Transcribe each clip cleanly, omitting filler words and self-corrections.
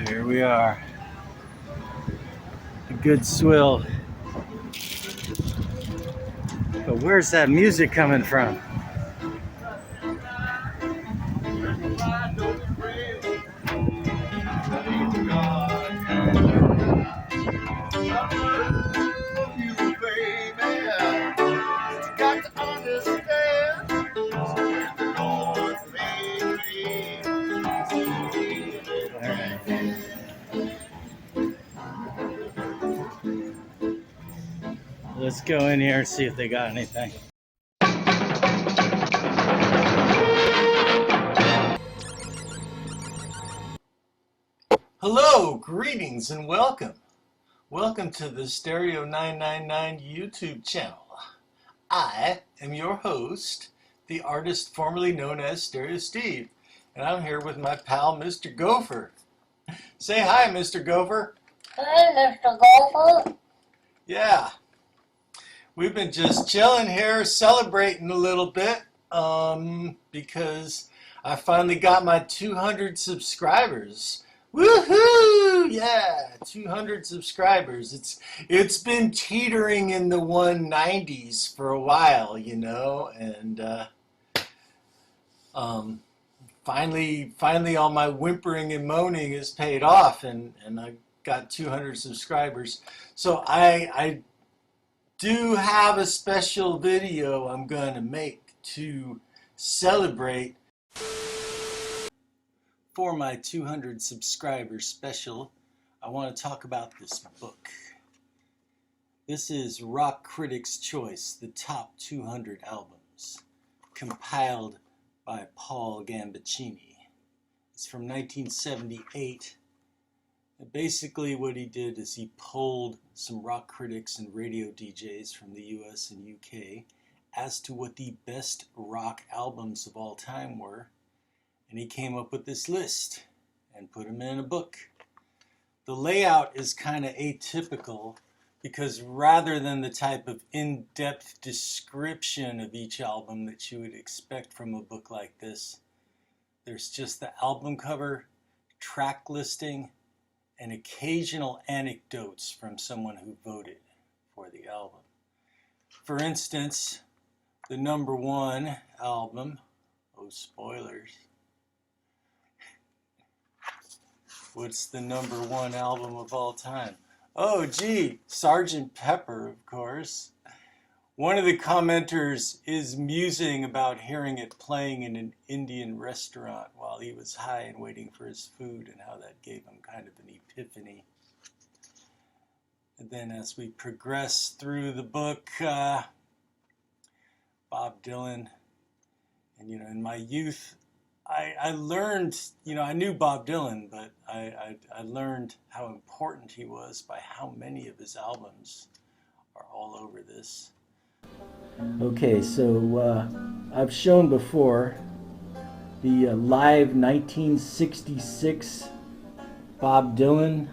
Here we are. A good swill. But where's that music coming from? Let's go in here and see if they got anything. Hello, greetings, and welcome. Welcome to the Stereo 999 YouTube channel. I am your host, the artist formerly known as Stereo Steve, and I'm here with my pal, Mr. Gopher. Say hi, Mr. Gopher. Hey, Mr. Gopher. Yeah, we've been just chilling here, celebrating a little bit, because I finally got my 200 subscribers. Woohoo! Yeah, 200 subscribers. It's been teetering in the 190s for a while, you know, and finally all my whimpering and moaning is paid off, and I got 200 subscribers. So I do have a special video I'm going to make to celebrate for my 200 subscribers special. I want to talk about this book. This is Rock Critics' Choice, the top 200 albums, compiled by Paul Gambaccini. It's from 1978. And basically what he did is he polled some rock critics and radio DJs from the US and UK as to what the best rock albums of all time were. And he came up with this list and put them in a book. The layout is kind of atypical because rather than the type of in-depth description of each album that you would expect from a book like this, there's just the album cover, track listing, and occasional anecdotes from someone who voted for the album. For instance, the number one album, oh spoilers, what's the number one album of all time? Oh gee, Sgt. Pepper, of course. One of the commenters is musing about hearing it playing in an Indian restaurant while he was high and waiting for his food, and how that gave him kind of an epiphany. And then as we progress through the book, Bob Dylan, and in my youth, I learned, I knew Bob Dylan, but I learned how important he was by how many of his albums are all over this. Okay, so I've shown before the live 1966 Bob Dylan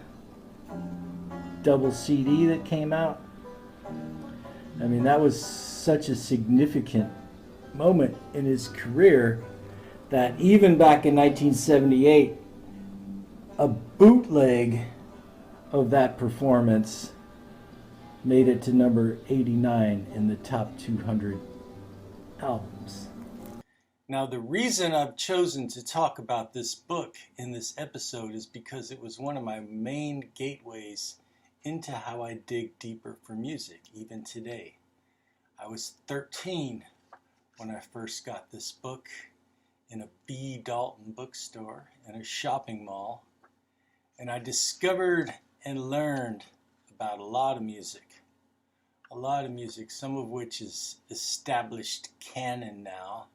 double CD that came out. I mean, that was such a significant moment in his career that even back in 1978, a bootleg of that performance made it to number 89 in the top 200 albums. Now, the reason I've chosen to talk about this book in this episode is because it was one of my main gateways into how I dig deeper for music, even today. I was 13 when I first got this book in a B. Dalton bookstore in a shopping mall, and I discovered and learned about a lot of music, some of which is established canon now,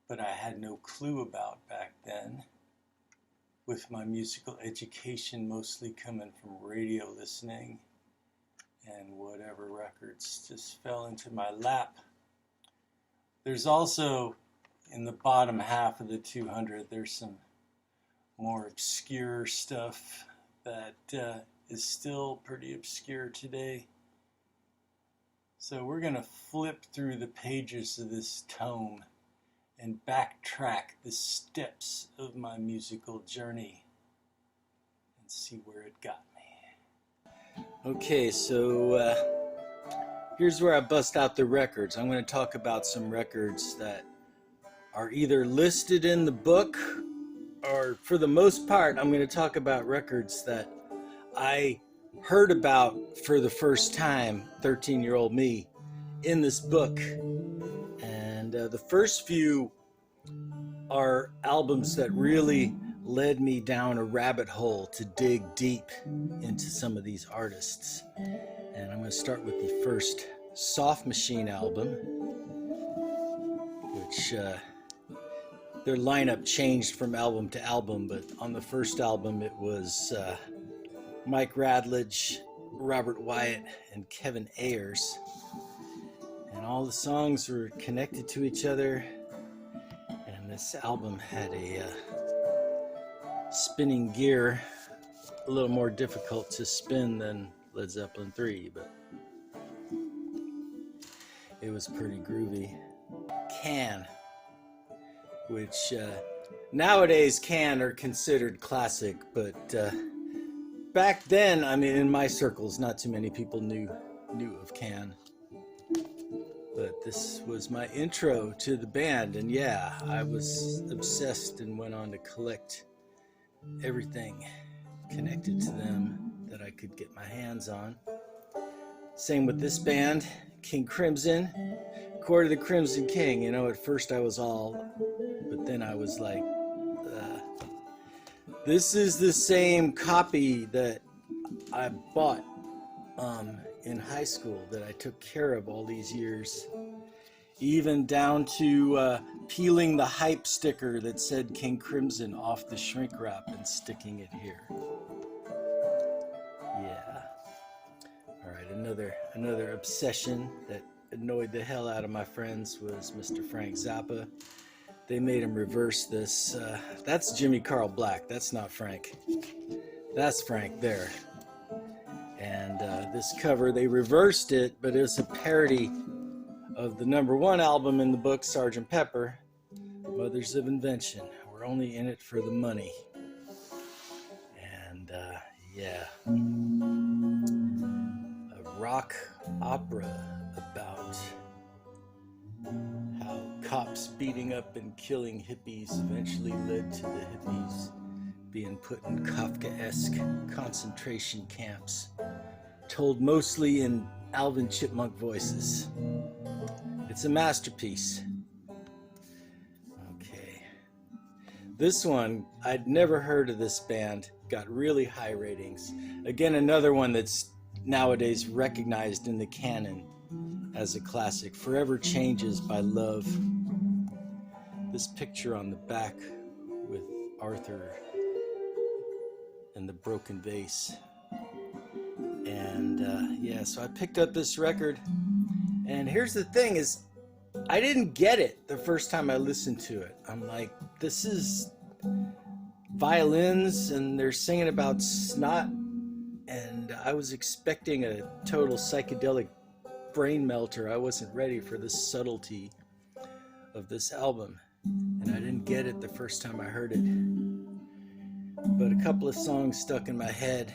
but I had no clue about back then, with my musical education mostly coming from radio listening and whatever records just fell into my lap. There's also, in the bottom half of the 200, there's some more obscure stuff that is still pretty obscure today. So we're going to flip through the pages of this tome and backtrack the steps of my musical journey and see where it got me. Okay, so here's where I bust out the records. I'm going to talk about some records that are either listed in the book, or for the most part, I'm going to talk about records that I heard about for the first time, 13-year-old me, in this book. And the first few are albums that really led me down a rabbit hole to dig deep into some of these artists. And I'm going to start with the first Soft Machine album, which their lineup changed from album to album, but on the first album it was Mike Radledge, Robert Wyatt, and Kevin Ayers. And all the songs were connected to each other. And this album had a spinning gear, a little more difficult to spin than Led Zeppelin 3, but it was pretty groovy. Can, which nowadays Can are considered classic, but back then, I mean, in my circles, not too many people knew of Can. But this was my intro to the band, and yeah, I was obsessed and went on to collect everything connected to them that I could get my hands on. Same with this band, King Crimson, Court of the Crimson King. You know, at first I was all, but then I was like, this is the same copy that I bought in high school, that I took care of all these years, even down to peeling the hype sticker that said King Crimson off the shrink wrap and sticking it here. Yeah. All right, another obsession that annoyed the hell out of my friends was Mr. Frank Zappa. They made him reverse this. That's Jimmy Carl Black. That's not Frank. That's Frank there. And this cover, they reversed it, but it was a parody of the #1 album in the book, Sgt. Pepper, Mothers of Invention. We're only in it for the money. And yeah, a rock opera about how cops beating up and killing hippies eventually led to the hippies being put in Kafkaesque concentration camps, told mostly in Alvin Chipmunk voices. It's a masterpiece. Okay. This one, I'd never heard of this band, got really high ratings. Again, another one that's nowadays recognized in the canon as a classic. Forever Changes by Love. This picture on the back with Arthur and the broken vase. And yeah, so I picked up this record, and here's the thing is, I didn't get it the first time I listened to it. I'm like, this is violins and they're singing about snot, and I was expecting a total psychedelic brain melter. I wasn't ready for the subtlety of this album, and I didn't get it the first time I heard it. But a couple of songs stuck in my head,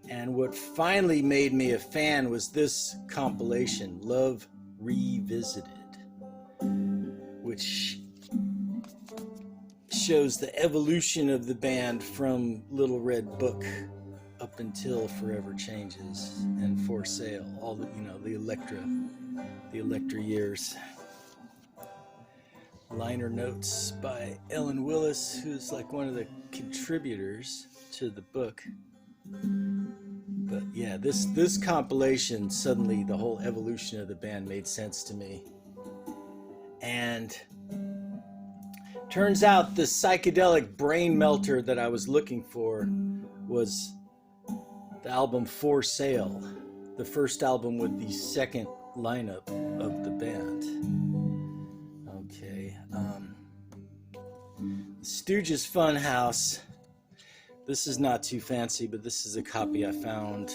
and what finally made me a fan was this compilation, Love Revisited, which shows the evolution of the band from Little Red Book up until Forever Changes and For Sale, all the, you know, the Elektra years. Liner notes by Ellen Willis, who's like one of the contributors to the book. But yeah, this compilation, suddenly the whole evolution of the band made sense to me. And turns out the psychedelic brain melter that I was looking for was the album For Sale, the first album with the second lineup of the band. Okay, Stooges Funhouse. This is not too fancy, but this is a copy I found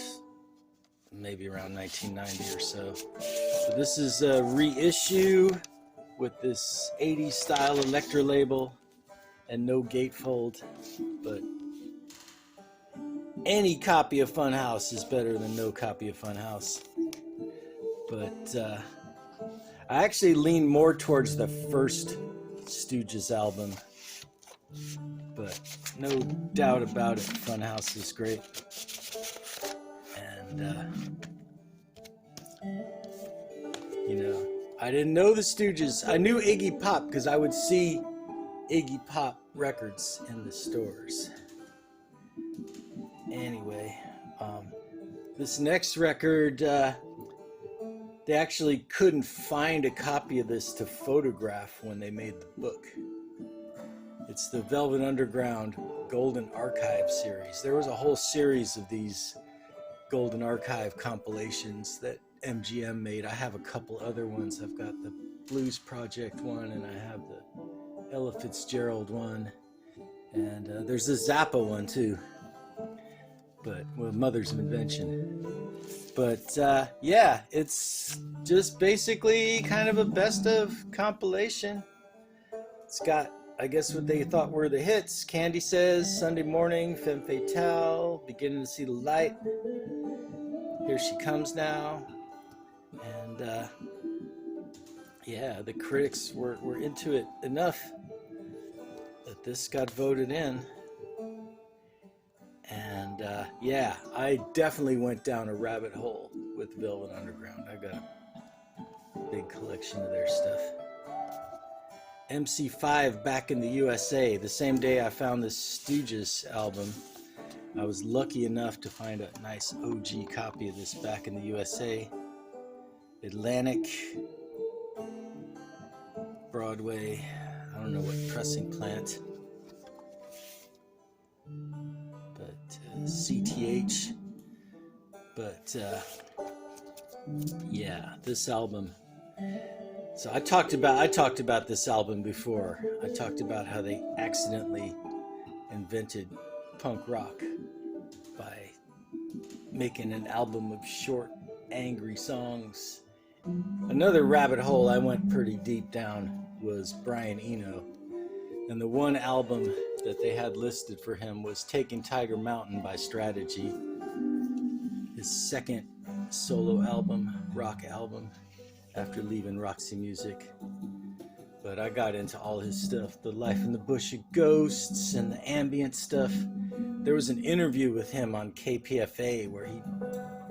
maybe around 1990 or so. So this is a reissue with this 80s style Electra label and no gatefold, but any copy of Funhouse is better than no copy of Funhouse. But I actually lean more towards the first Stooges album, but no doubt about it, Funhouse is great. And you know, I didn't know the Stooges. I knew Iggy Pop because I would see Iggy Pop records in the stores. Anyway, this next record, they actually couldn't find a copy of this to photograph when they made the book. It's the Velvet Underground Golden Archive series. There was a whole series of these Golden Archive compilations that MGM made. I have a couple other ones. I've got the Blues Project one, and I have the Ella Fitzgerald one, and there's the Zappa one too, but with Mothers of Invention. But yeah, it's just basically kind of a best of compilation. It's got, I guess, what they thought were the hits: Candy Says, Sunday Morning, Femme Fatale, Beginning to See the Light, Here She Comes Now. And yeah, the critics were into it enough that this got voted in. And yeah, I definitely went down a rabbit hole with Velvet Underground. I got a big collection of their stuff. MC5 Back in the USA. The same day I found this Stooges album, I was lucky enough to find a nice OG copy of this Back in the USA. Atlantic, Broadway, I don't know what pressing plant, but CTH. But yeah, this album. So I talked about this album before. I talked about how they accidentally invented punk rock by making an album of short, angry songs. Another rabbit hole I went pretty deep down was Brian Eno. And the one album that they had listed for him was Taking Tiger Mountain by Strategy, his second solo album, rock album, after leaving Roxy Music. But I got into all his stuff, the Life in the Bush of Ghosts and the ambient stuff. There was an interview with him on KPFA where he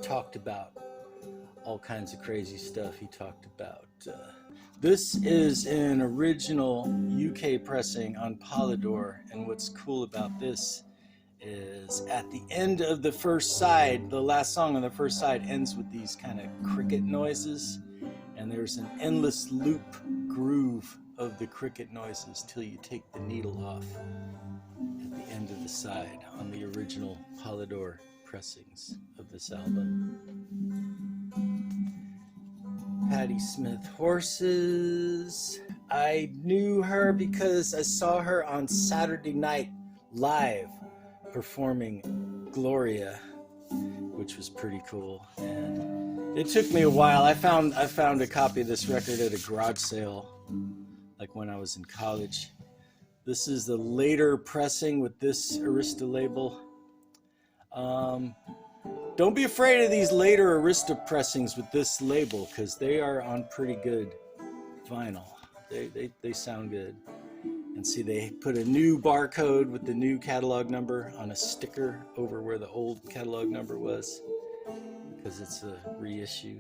talked about all kinds of crazy stuff. He talked about this is an original UK pressing on Polydor, and what's cool about this is at the end of the first side, the last song on the first side ends with these kind of cricket noises, and there's an endless loop groove of the cricket noises till you take the needle off at the end of the side on the original Polydor pressings of this album. Patti Smith Horses. I knew her because I saw her on Saturday Night Live performing Gloria, which was pretty cool. And it took me a while. I found a copy of this record at a garage sale, like when I was in college. This is the later pressing with this Arista label. Don't be afraid of these later Arista pressings with this label, because they are on pretty good vinyl. They sound good. And see, they put a new barcode with the new catalog number on a sticker over where the old catalog number was, because it's a reissue.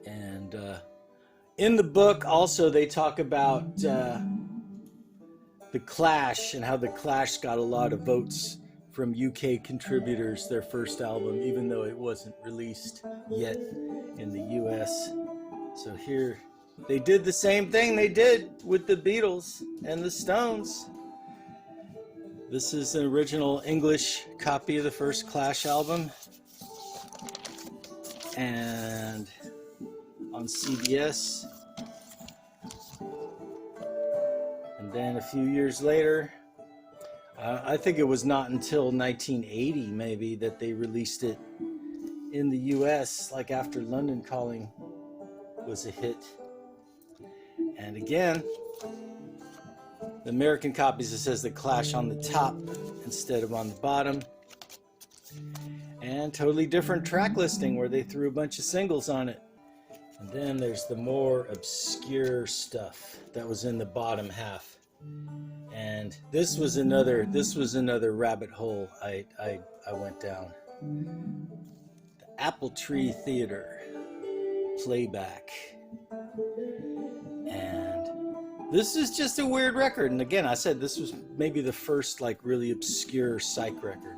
And in the book also they talk about the Clash and how the Clash got a lot of votes from UK contributors, their first album, even though it wasn't released yet in the US. So here, they did the same thing they did with the Beatles and the Stones. This is an original English copy of the first Clash album. And on CBS. And then a few years later, I think it was not until 1980 maybe that they released it in the US, like after London Calling was a hit. And again, the American copies, it says The Clash on the top instead of on the bottom. And totally different track listing where they threw a bunch of singles on it. And then there's the more obscure stuff that was in the bottom half. And this was another rabbit hole I went down. The Apple Tree Theater playback. And this is just a weird record. And again, I said this was maybe the first like really obscure psych record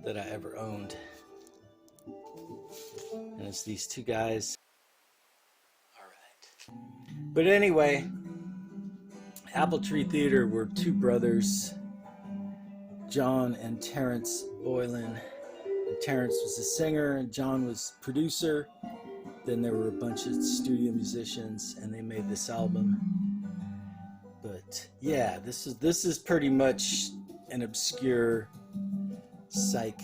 that I ever owned. And it's these two guys. All right. But anyway, Apple Tree Theater were two brothers, John and Terrence Boylan. And Terrence was the singer and John was producer. Then there were a bunch of studio musicians and they made this album. But yeah, this is pretty much an obscure psych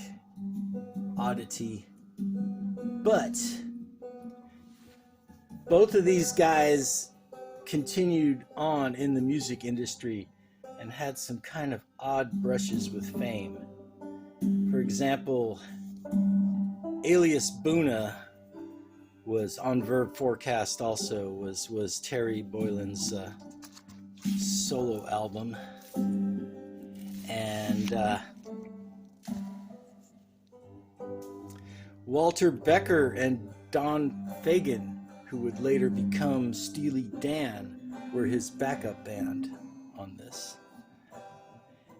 oddity. But both of these guys continued on in the music industry and had some kind of odd brushes with fame. For example, Alias Boona was on Verb Forecast also, was Terry Boylan's solo album. And Walter Becker and Don Fagan, who would later become Steely Dan, were his backup band on this.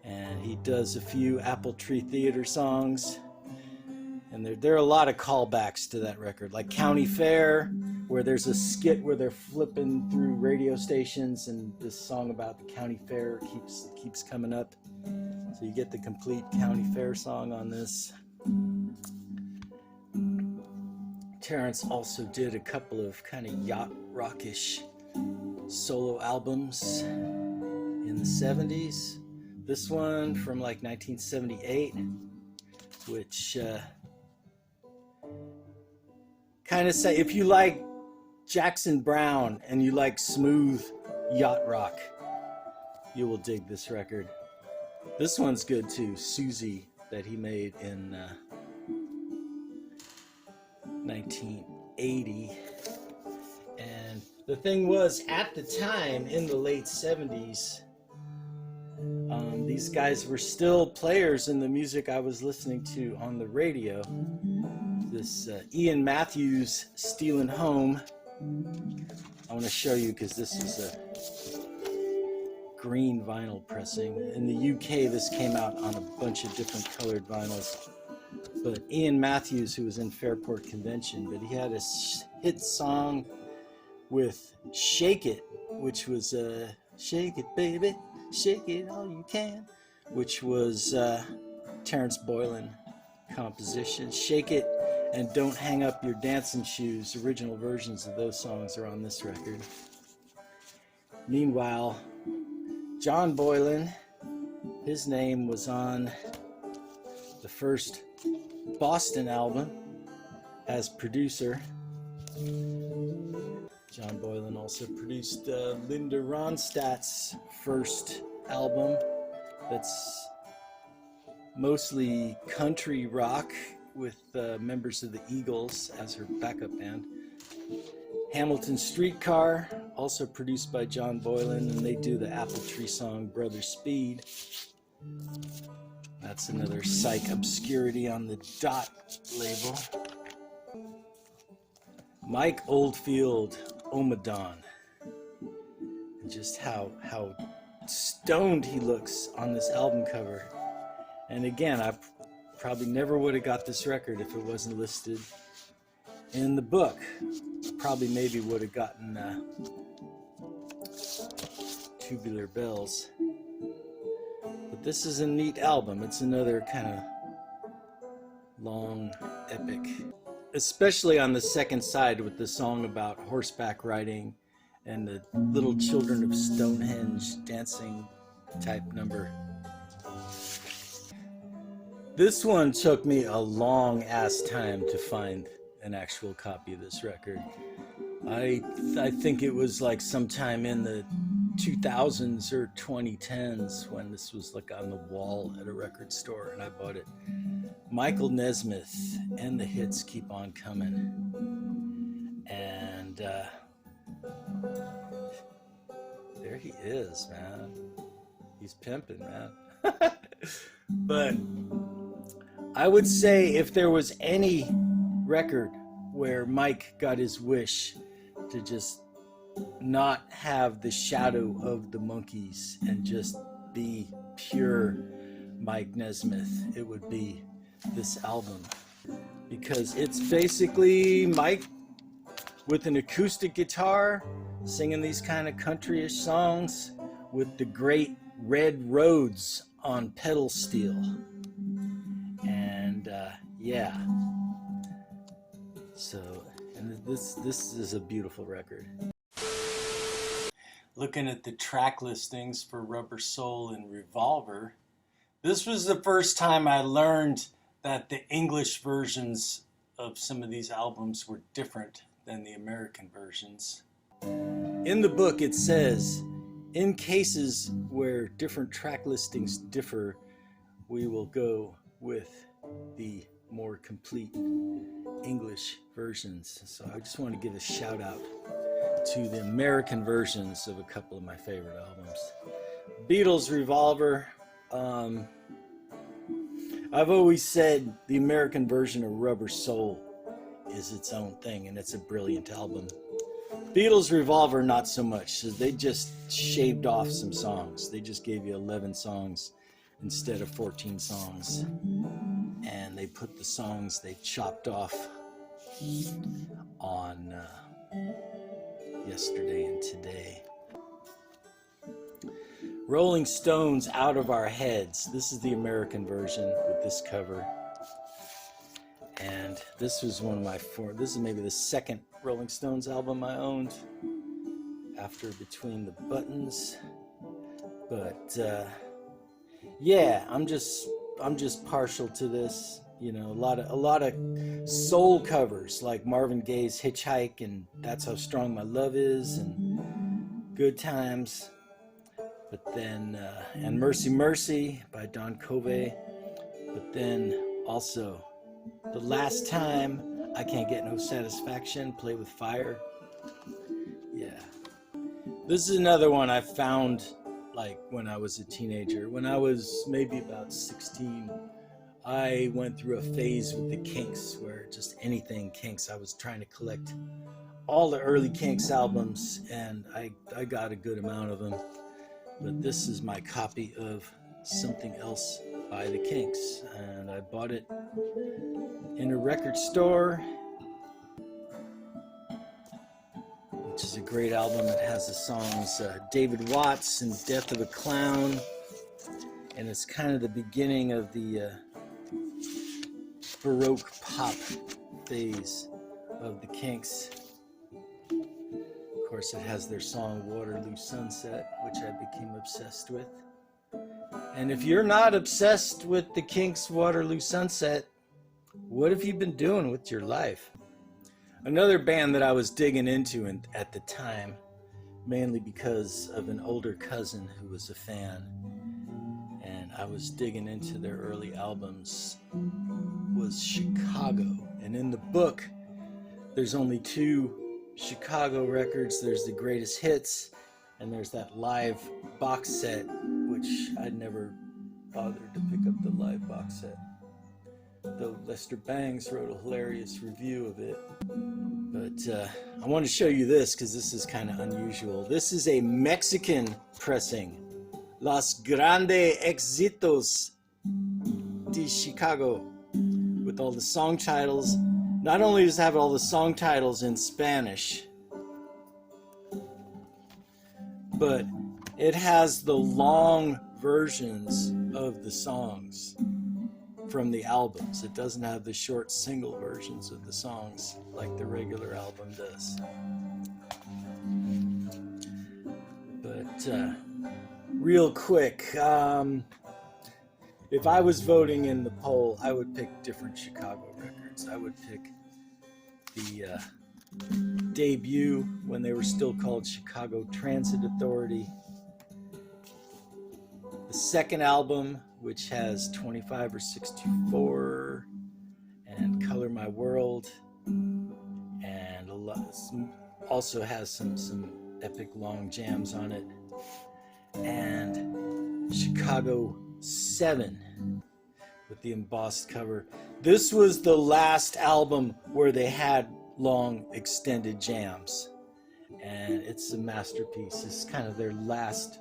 And he does a few Apple Tree Theater songs. And there are a lot of callbacks to that record, like County Fair, where there's a skit where they're flipping through radio stations and this song about the county fair keeps coming up. So you get the complete county fair song on this. Terrence also did a couple of kind of yacht rockish solo albums in the 70s. This one from like 1978, which kind of say, if you like Jackson Browne and you like smooth yacht rock, you will dig this record. This one's good too, Susie, that he made in 1980. And the thing was, at the time in the late 70s, these guys were still players in the music I was listening to on the radio. This Ian Matthews, Stealin' Home. I want to show you because this is a green vinyl pressing. In the UK, this came out on a bunch of different colored vinyls. But Ian Matthews, who was in Fairport Convention, but he had a hit song with Shake It, which was Shake It Baby, Shake It All You Can, which was Terrence Boylan composition. Shake It and Don't Hang Up Your Dancing Shoes, original versions of those songs are on this record. Meanwhile, John Boylan, his name was on the first Boston album as producer. John Boylan also produced Linda Ronstadt's first album that's mostly country rock with members of the Eagles as her backup band. Hamilton Streetcar, also produced by John Boylan, and they do the Apple Tree song Brother Speed. That's another psych obscurity on the Dot label. Mike Oldfield, Omadon. And just how stoned he looks on this album cover. And again, I probably never would have got this record if it wasn't listed in the book. Probably maybe would have gotten Tubular Bells. But this is a neat album. It's another kind of long epic. Especially on the second side with the song about horseback riding and the little children of Stonehenge dancing type number. This one took me a long ass time to find an actual copy of this record. I think it was like sometime in the 2000s or 2010s when this was like on the wall at a record store, and I bought it. Michael Nesmith and the Hits Keep On Coming. And there he is, man. He's pimping, man. But I would say if there was any record where Mike got his wish to just not have the shadow of the Monkees and just be pure Mike Nesmith, it would be this album, because it's basically Mike with an acoustic guitar singing these kind of countryish songs with the great Red Rhodes on pedal steel. And yeah, so, and this is a beautiful record. Looking at the track listings for Rubber Soul and Revolver, this was the first time I learned that the English versions of some of these albums were different than the American versions. In the book it says, in cases where different track listings differ, we will go with the more complete English versions. So I just want to give a shout out to the American versions of a couple of my favorite albums. Beatles Revolver. I've always said the American version of Rubber Soul is its own thing, and it's a brilliant album. Beatles Revolver, not so much. So they just shaved off some songs. They just gave you 11 songs instead of 14 songs. And they put the songs they chopped off on Yesterday and Today. Rolling Stones, Out of Our Heads. This is the American version with this cover. And this was one of my this is maybe the second Rolling Stones album I owned after Between the Buttons. But yeah, I'm just partial to this. You know, a lot of soul covers like Marvin Gaye's Hitchhike and That's How Strong My Love Is and Good Times. But then, and Mercy Mercy by Don Covey. But then also, The Last Time, I Can't Get No Satisfaction, Play With Fire. Yeah. This is another one I found like when I was a teenager. When I was maybe about 16, I went through a phase with the Kinks where just anything Kinks, I was trying to collect all the early Kinks albums, and I got a good amount of them. But this is my copy of Something Else by the Kinks, and I bought it in a record store, which is a great album. It has the songs David Watts and Death of a Clown, and it's kind of the beginning of the Baroque pop phase of the Kinks. Of course, it has their song Waterloo Sunset, which I became obsessed with. And if you're not obsessed with the Kinks' Waterloo Sunset, what have you been doing with your life? Another band that I was digging into at the time, mainly because of an older cousin who was a fan, and I was digging into their early albums, was Chicago. And in the book, there's only two Chicago records. There's the Greatest Hits, and there's that live box set, which I'd never bothered to pick up the live box set, though Lester Bangs wrote a hilarious review of it. But I want to show you this because this is kind of unusual. This is a Mexican pressing, Los Grandes Éxitos de Chicago, with all the song titles. Not only does it have all the song titles in Spanish, but it has the long versions of the songs from the albums. It doesn't have the short single versions of the songs like the regular album does. But real quick, if I was voting in the poll, I would pick different Chicago records. I would pick the debut when they were still called Chicago Transit Authority. The second album, which has 25 or 64 and Color My World, and also has some epic long jams on it, and Chicago 7 with the embossed cover. This was the last album where they had long extended jams, and it's a masterpiece. It's kind of their last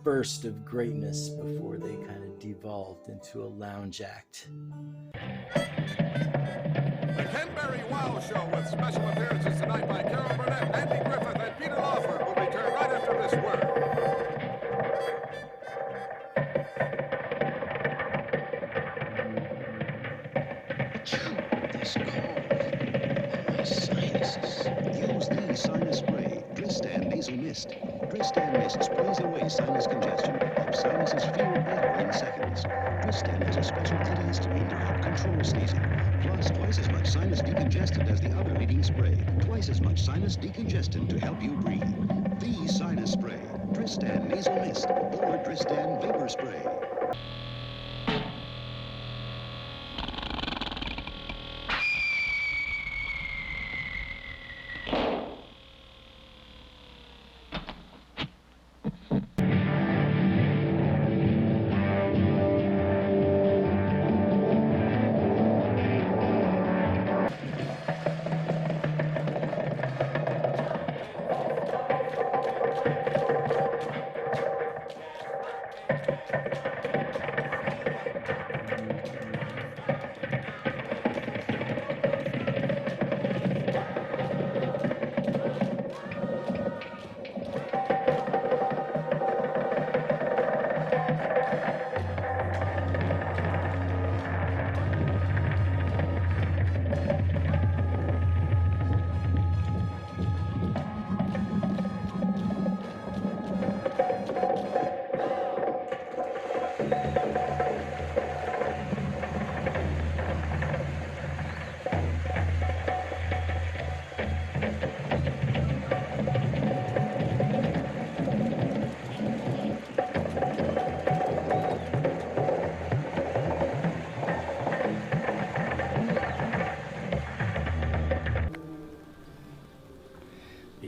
burst of greatness before they kind of devolved into a lounge act. The Ken Berry Wow Show with special appearances tonight by Carol Burnett, Andy Griffith, and Peter Lawford will return right after this word. This cold on my sinuses. Use the sinus spray, Dristan Nasal Mist. Dristan Mist sprays away sinus congestion, helps sinuses feel better in seconds. Dristan has a special antihistamine to help control sneezing. Plus, twice as much sinus decongestant as the other leading spray. Twice as much sinus decongestant to help you breathe. The sinus spray, Dristan Nasal Mist, or Dristan Vapor Spray.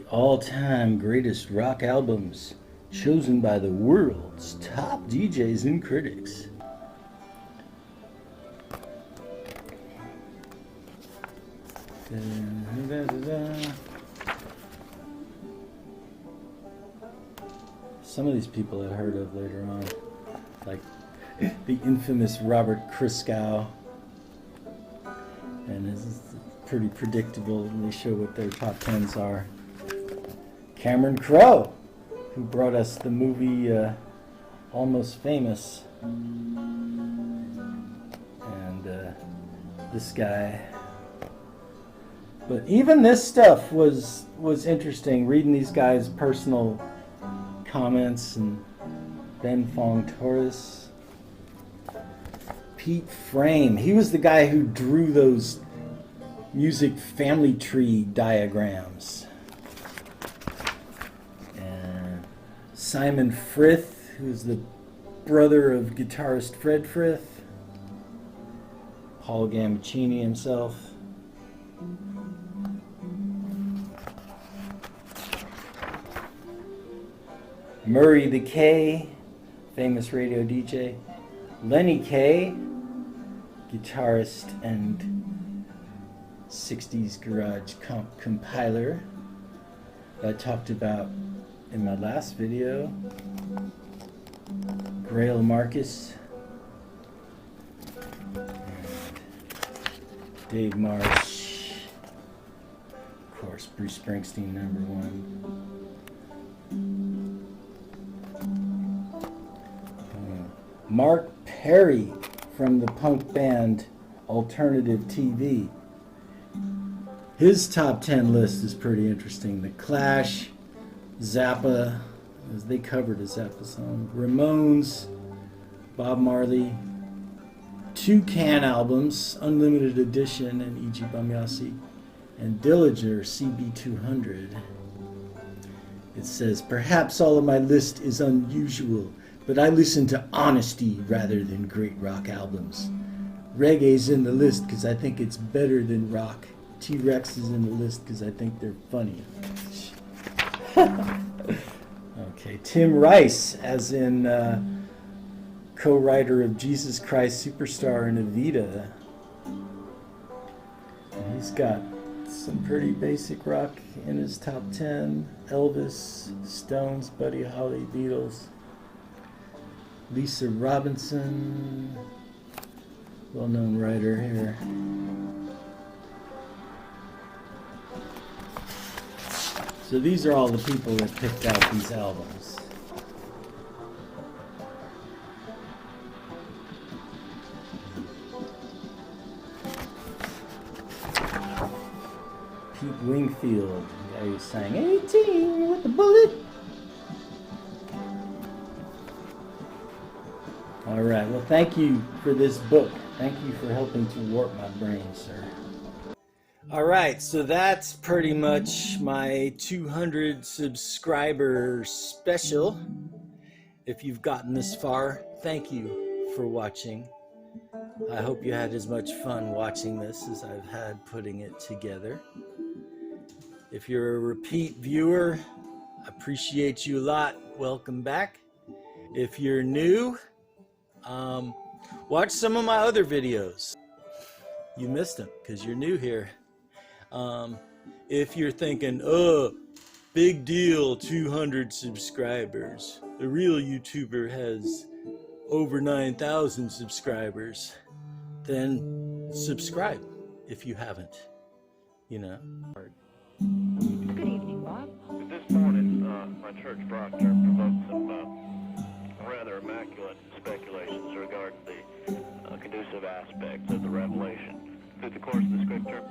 All-time greatest rock albums chosen by the world's top DJs and critics. Some of these people I've heard of later on, like the infamous Robert Christgau, and it's pretty predictable when they show what their top tens are. Cameron Crowe, who brought us the movie Almost Famous, and this guy. But even this stuff was interesting, reading these guys' personal comments. And Ben Fong Torres, Pete Frame, he was the guy who drew those music family tree diagrams. Simon Frith, who's the brother of guitarist Fred Frith. Paul Gambaccini himself. Murray the K, famous radio DJ. Lenny Kaye, guitarist and 60s garage compiler that I talked about in my last video. Grail Marcus, Dave Marsh, of course Bruce Springsteen, #1. Mark Perry from the punk band Alternative TV. His top 10 list is pretty interesting. The Clash, Zappa, as they covered a Zappa song, Ramones, Bob Marley, 2 Can albums, Unlimited Edition and E.G. Bumyasi, And Dillinger CB200. It says, perhaps all of my list is unusual, but I listen to honesty rather than great rock albums. Reggae's in the list because I think it's better than rock. T-Rex is in the list because I think they're funny. Okay, Tim Rice, as in co-writer of Jesus Christ Superstar and Evita. And he's got some pretty basic rock in his top 10. Elvis, Stones, Buddy Holly, Beatles. Lisa Robinson, well-known writer here. So these are all the people that picked out these albums. Pete Wingfield, the guy who sang 18 with the bullet. All right, well, thank you for this book. Thank you for helping to warp my brain, sir. All right, so that's pretty much my 200 subscriber special. If you've gotten this far, thank you for watching. I hope you had as much fun watching this as I've had putting it together. If you're a repeat viewer, I appreciate you a lot. Welcome back. If you're new, watch some of my other videos. You missed them because you're new here. If you're thinking, oh, big deal, 200 subscribers. The real YouTuber has over 9,000 subscribers. Then subscribe if you haven't, you know. Good evening, Bob. This morning, my church proctor provoked some rather immaculate speculations regarding the conducive aspects of the Revelation through the course of the Scripture,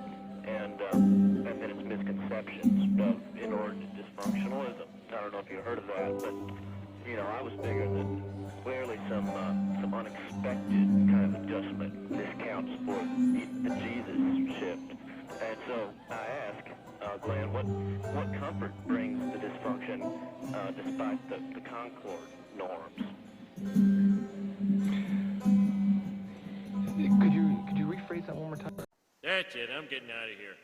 and then its misconceptions of inordinate dysfunctionalism. I don't know if you heard of that, but you know, I was figuring that clearly some unexpected kind of adjustment discounts for the Jesus shift, and so I ask. Glenn, what comfort brings the dysfunction despite the Concord norms? Could you rephrase that one more time? That's it. I'm getting out of here.